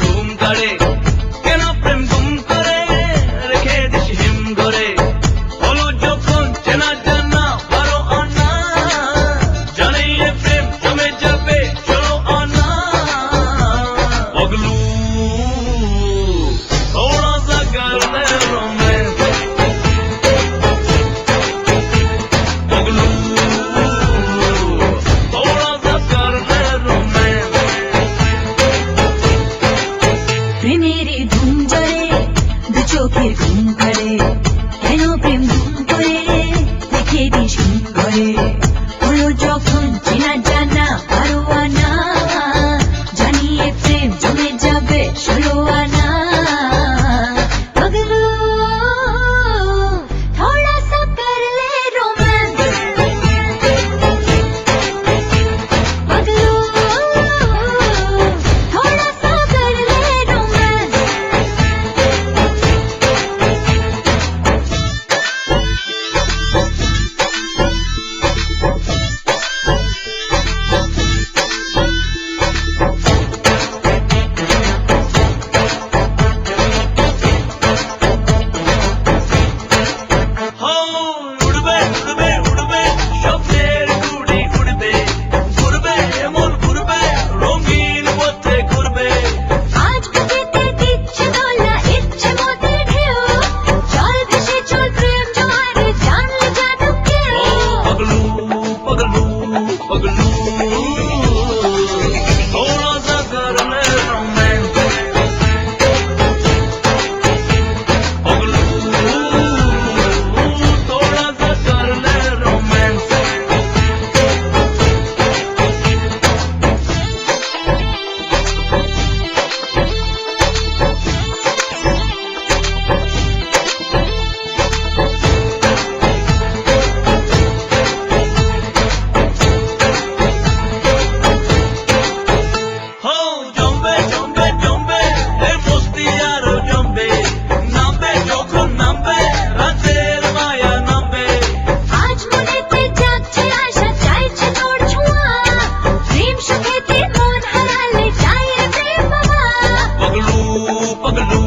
ঘুম কাড়ে কেন প্রেম গুম করে রেখে দিস হিম করে হলো যখন চেনা জানা বারো আনা জানে ये প্রেম জমে যাবে চলো আনা पगलू थोड़ा सा कर ले रोमांस पगलू थोड़ा सा कर ले रोमांस প্রেমের ধুম জরে দু চোখের ঘুম করে কেন প্রেম ধুম করে রেখে দিস ঘুম করে হলো যখন চেনা জানা আরো আনা জানিয়ে প্রেম জমে যাবে ষোলো আনা पगलू थोड़ा सा कर ले रोमांस पगलू थोड़ा सा कर ले रोमांस हो उड़बे उड़बे उड़बे স্বপ্নের গুড়ি উড়বে ঘুরবে এমন ঘুরবে রঙিন পথে ঘুরবে আজ বুকেতে দিচ্ছে দোলা ইচ্ছে মতে ঢেউ চল ভেসে চল প্রেম জোয়ারে জানলে জাদু কেউ पगलू पगलू पगलू थोड़ा सा कर ले रोमांस पगलू थोड़ा सा कर ले रोमांस हो জমবে জমবে জমবে এই মস্তি আরো জমবে নামবে যখন নামবে রাতের মায়া নামবে আজ মনেতে জাগছে আশা চাইছে তোর ছোঁয়া প্রেম সুখেতে মন হারালে চাই রে প্রেম বাবা पगलू पगलू